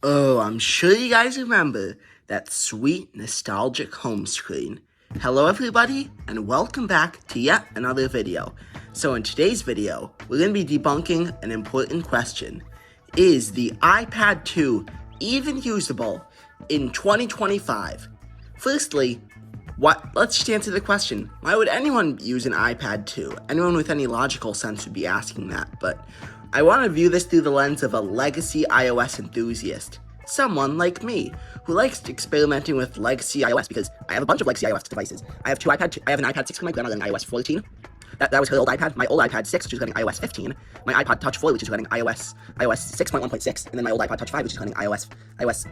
Oh, I'm sure you guys remember that sweet, nostalgic home screen. Hello everybody, and welcome back to yet another video. So in today's video, we're going to be debunking an important question. Is the iPad 2 even usable in 2025? Firstly, let's just answer the question. Why would anyone use an iPad 2? Anyone with any logical sense would be asking that, but I want to view this through the lens of a legacy iOS enthusiast. Someone like me, who likes experimenting with legacy iOS because I have a bunch of legacy iOS devices. I have I have an iPad 6 from my grandmother and iOS 14. That was her old iPad. My old iPad 6, which is running iOS 15. My iPod Touch 4, which is running iOS 6.1.6, and then my old iPod Touch 5, which is running iOS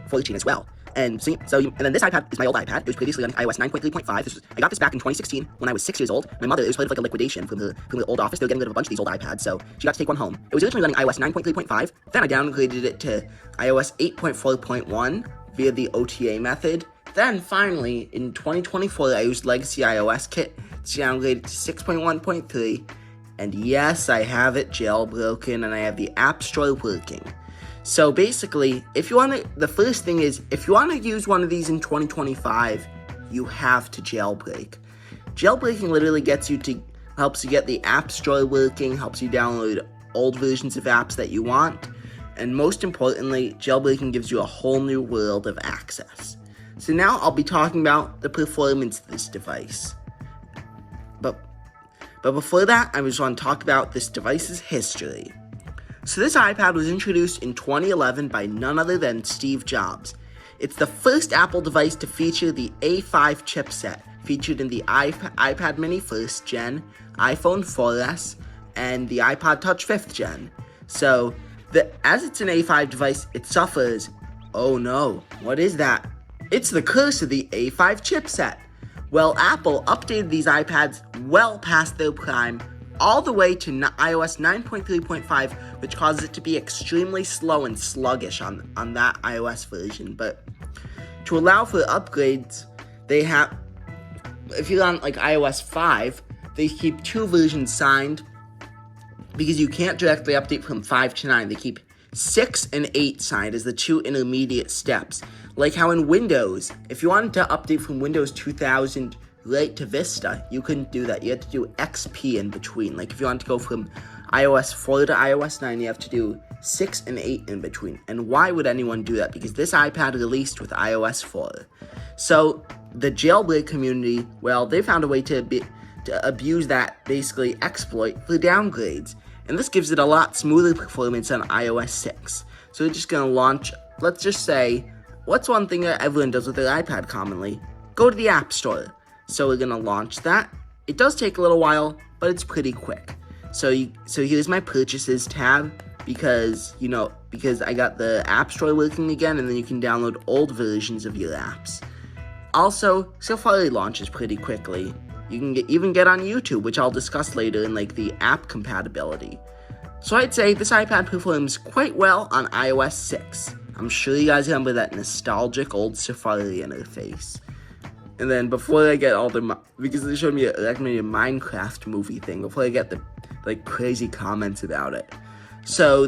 14 as well. And then this iPad is my old iPad. It was previously running iOS 9.3.5. I got this back in 2016 when I was 6 years old. My mother, it was part of like a liquidation from the old office. They were getting rid of a bunch of these old iPads, so she got to take one home. It was originally running iOS 9.3.5. Then I downgraded it to iOS 8.4.1 via the OTA method. Then finally, in 2024, I used Legacy iOS Kit to downgrade it to 6.1.3. And yes, I have it jailbroken and I have the App Store working. So basically, the first thing is, if you want to use one of these in 2025, you have to jailbreak. Jailbreaking literally helps you get the App Store working, helps you download old versions of apps that you want, and most importantly, jailbreaking gives you a whole new world of access. So now I'll be talking about the performance of this device. But before that, I just want to talk about this device's history. So this iPad was introduced in 2011 by none other than Steve Jobs. It's the first Apple device to feature the A5 chipset, featured in the iPad mini 1st gen, iPhone 4S, and the iPod Touch 5th gen. So, as it's an A5 device, it suffers, oh no, what is that? It's the curse of the A5 chipset. Well, Apple updated these iPads well past their prime, all the way to iOS 9.3.5, which causes it to be extremely slow and sluggish on that iOS version. But to allow for upgrades, if you're on like iOS 5, they keep 2 versions signed, because you can't directly update from 5 to 9. They keep 6 and 8 signed as the 2 intermediate steps. Like how in Windows, if you wanted to update from Windows 2000 right to Vista, you couldn't do that. You had to do XP in between. Like if you wanted to go from iOS 4 to iOS 9, you have to do 6 and 8 in between. And why would anyone do that? Because this iPad released with iOS 4. So the jailbreak community, well, they found a way to abuse that, basically exploit for downgrades. And this gives it a lot smoother performance on iOS 6. So we're just going to launch, let's just say, what's one thing that everyone does with their iPad commonly? Go to the App Store. So we're going to launch that. It does take a little while, but it's pretty quick. So here's my purchases tab, because I got the App Store working again, and then you can download old versions of your apps. Also, Safari launches pretty quickly. You can even get on YouTube, which I'll discuss later in like the app compatibility. So I'd say this iPad performs quite well on iOS 6. I'm sure you guys remember that nostalgic old Safari interface. And then before I get because they showed me a recommended Minecraft movie thing, before I get the like crazy comments about it. So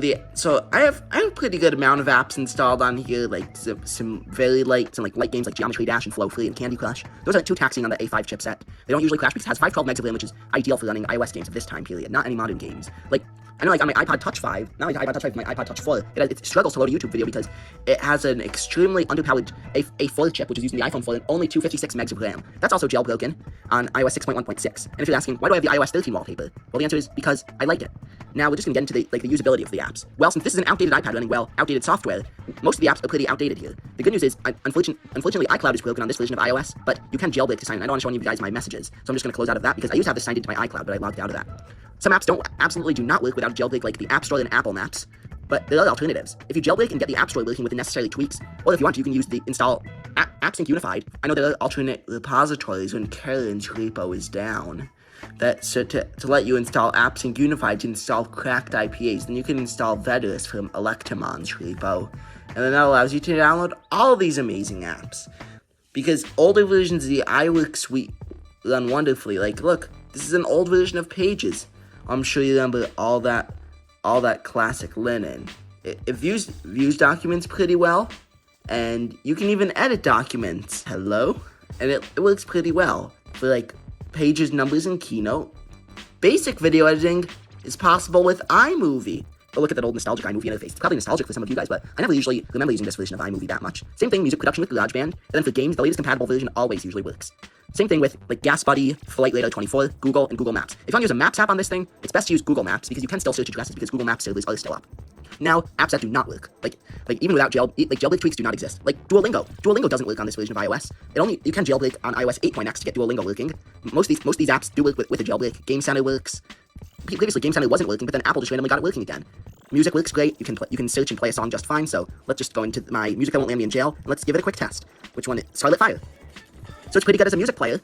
I have a pretty good amount of apps installed on here, like some light games like Geometry Dash and Flow Free and Candy Crush. Those are 2 taxing on the A5 chipset. They don't usually crash because it has 512 megs of RAM, which is ideal for running iOS games of this time period, not any modern games. Like, I know, like on my iPod Touch 5, not my iPod Touch 5, my iPod Touch 4, it struggles to load a YouTube video because it has an extremely underpowered A4 chip, which is using the iPhone 4 and only 256 megs of RAM. That's also jailbroken on iOS 6.1.6. And if you're asking, why do I have the iOS 13 wallpaper? Well, the answer is because I like it. Now we're just going to get into the usability of the apps. Well, since this is an outdated iPad running outdated software, most of the apps are pretty outdated here. The good news is, unfortunately, iCloud is broken on this version of iOS, but you can jailbreak to sign in. I don't want to show any of you guys my messages, so I'm just going to close out of that because I used to have this signed into my iCloud, but I logged out of that. Some apps absolutely do not work without a jailbreak, like the App Store and Apple Maps, but there are alternatives. If you jailbreak and get the App Store working with the necessary tweaks, or if you want, you can use the install AppSync Unified. I know there are alternate repositories when Karen's repo is down. To let you install AppSync Unified to install cracked IPAs, then you can install Vedus from Electamon's repo, and then that allows you to download all these amazing apps. Because older versions of the iWork suite run wonderfully. Like, look, this is an old version of Pages. I'm sure you remember all that classic linen. It views documents pretty well, and you can even edit documents. Hello? And it works pretty well for like pages, numbers, and Keynote. Basic video editing is possible with iMovie. But look at that old nostalgic iMovie interface. It's probably nostalgic for some of you guys, but I never usually remember using this version of iMovie that much. Same thing, music production with GarageBand, and then for games, the latest compatible version always usually works. Same thing with like GasBuddy, Flight Radar 24, Google, and Google Maps. If you want to use a Maps app on this thing, it's best to use Google Maps because you can still search addresses because Google Maps servers are still up. Now, apps that do not work, like even without jailbreak tweaks do not exist. Like Duolingo. Duolingo doesn't work on this version of iOS. You can jailbreak on iOS 8.x to get Duolingo working. Most of these apps do work with a jailbreak. Game Center works. Previously, Game Center wasn't working, but then Apple just randomly got it working again. Music works great. You can search and play a song just fine. So let's just go into my music that won't land me in jail, and let's give it a quick test. Which one? Scarlet Fire. So it's pretty good as a music player.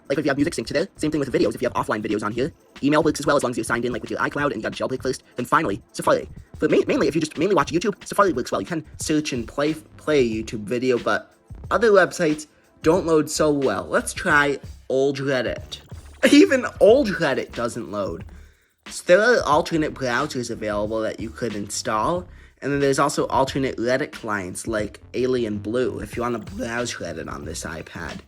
Like if you have music synced to there. Same thing with videos. If you have offline videos on here, email works as well as long as you're signed in like with your iCloud and you got a jailbreak first. Then finally, Safari. But mainly, if you just mainly watch YouTube, Safari works well. You can search and play a YouTube video, but other websites don't load so well. Let's try old Reddit. Even old Reddit doesn't load. So there are alternate browsers available that you could install, and then there's also alternate Reddit clients like Alien Blue if you want to browse Reddit on this iPad.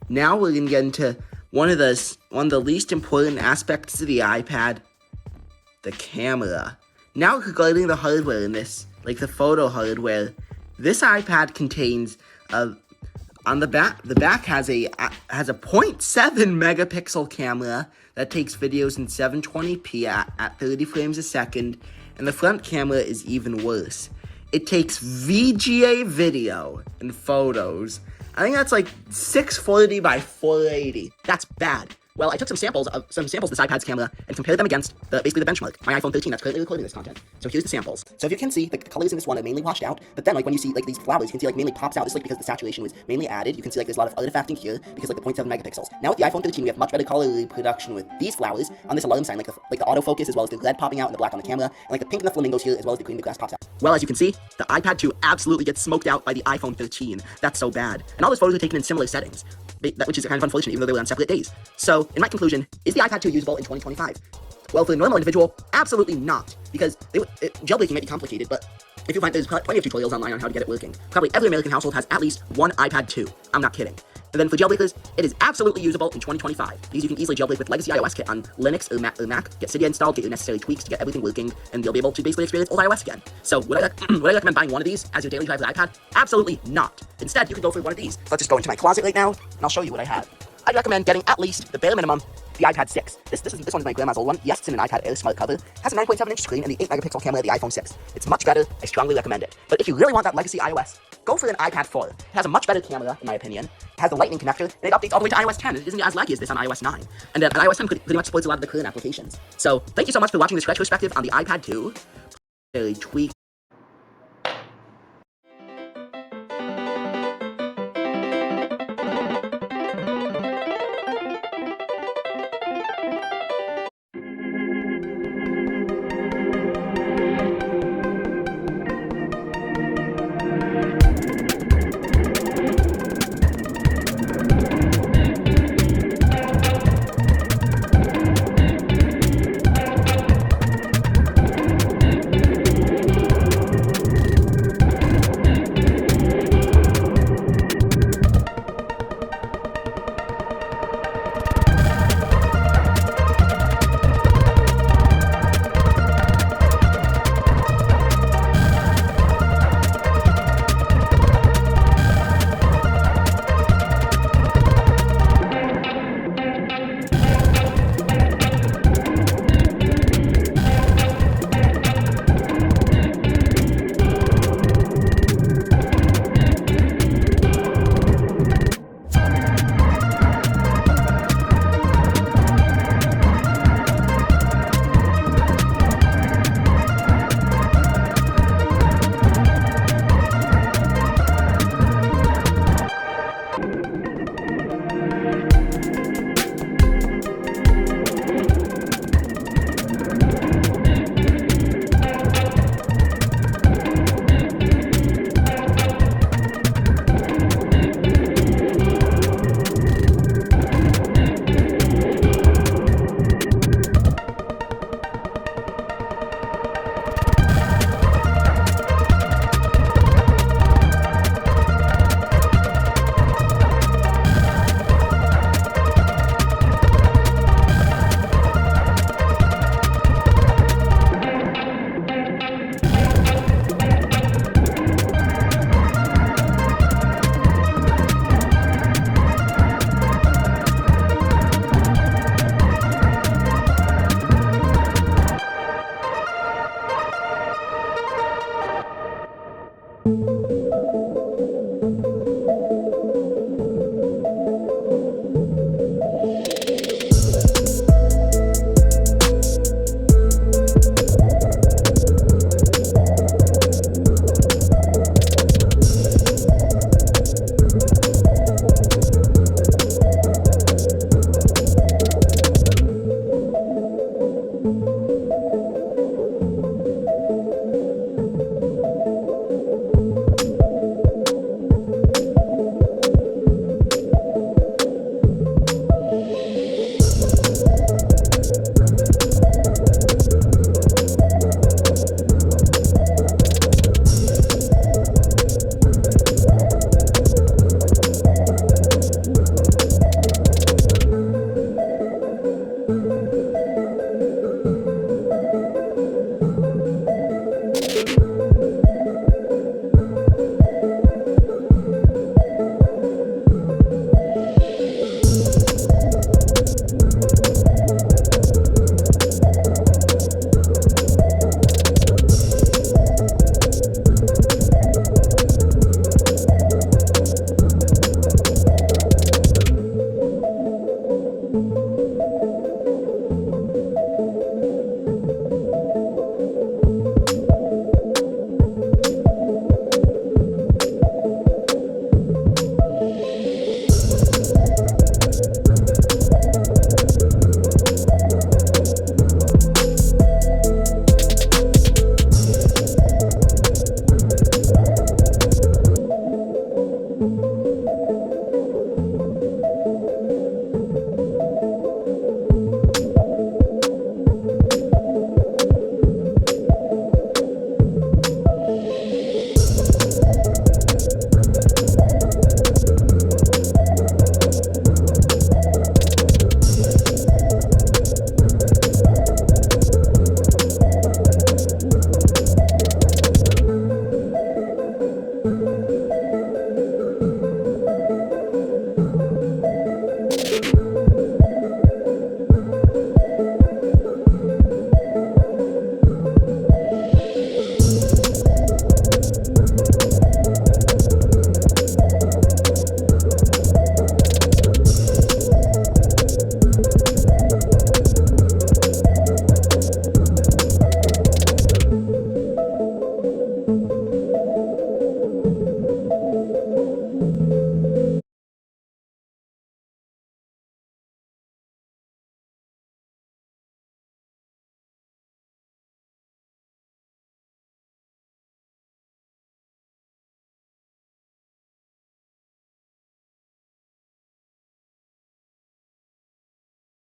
Now we're going to get into one of the least important aspects of the iPad, the camera. Now regarding the hardware in this, like the photo hardware, this iPad contains on the back has a 0.7 megapixel camera that takes videos in 720p at 30 frames a second, and the front camera is even worse. It takes VGA video and photos. I think that's like 640 by 480. That's bad. Well, I took some samples of this iPad's camera and compared them against basically the benchmark, my iPhone 13 that's currently recording this content. So here's the samples. So if you can see, the colors in this one are mainly washed out, but then like when you see like these flowers, you can see like mainly pops out. This is like because the saturation was mainly added. You can see like there's a lot of artifacting here because like the 0.7 megapixels. Now with the iPhone 13, we have much better color reproduction with these flowers on this alarm sign, like the autofocus as well as the red popping out and the black on the camera, and like the pink and the flamingos here as well as the green and the grass pops out. Well, as you can see, the iPad 2 absolutely gets smoked out by the iPhone 13. That's so bad. And all those photos are taken in similar settings, which is kind of unfortunate even though they were on separate days. So in my conclusion, is the iPad 2 usable in 2025? Well, for the normal individual, absolutely not, because jailbreaking may be complicated, but if you find there's plenty of tutorials online on how to get it working. Probably every American household has at least one iPad 2. I'm not kidding. And then for jailbreakers, it is absolutely usable in 2025, because you can easily jailbreak with Legacy iOS Kit on Linux or Mac, get Cydia installed, get your necessary tweaks to get everything working, and you'll be able to basically experience old iOS again. So would I recommend buying one of these as your daily driver iPad? Absolutely not. Instead, you can go for one of these. Let's just go into my closet right now, and I'll show you what I have. I'd recommend getting at least the bare minimum, the iPad 6. This one's my grandma's old one. Yes, it's in an iPad Air Smart cover. Has a 9.7-inch screen and the 8 megapixel camera of the iPhone 6. It's much better. I strongly recommend it. But if you really want that legacy iOS, go for an iPad 4. It has a much better camera, in my opinion. It has the Lightning connector, and it updates all the way to iOS 10. It isn't as laggy as this on iOS 9. And iOS 10 pretty much supports a lot of the current applications. So thank you so much for watching this retrospective on the iPad 2. Tweak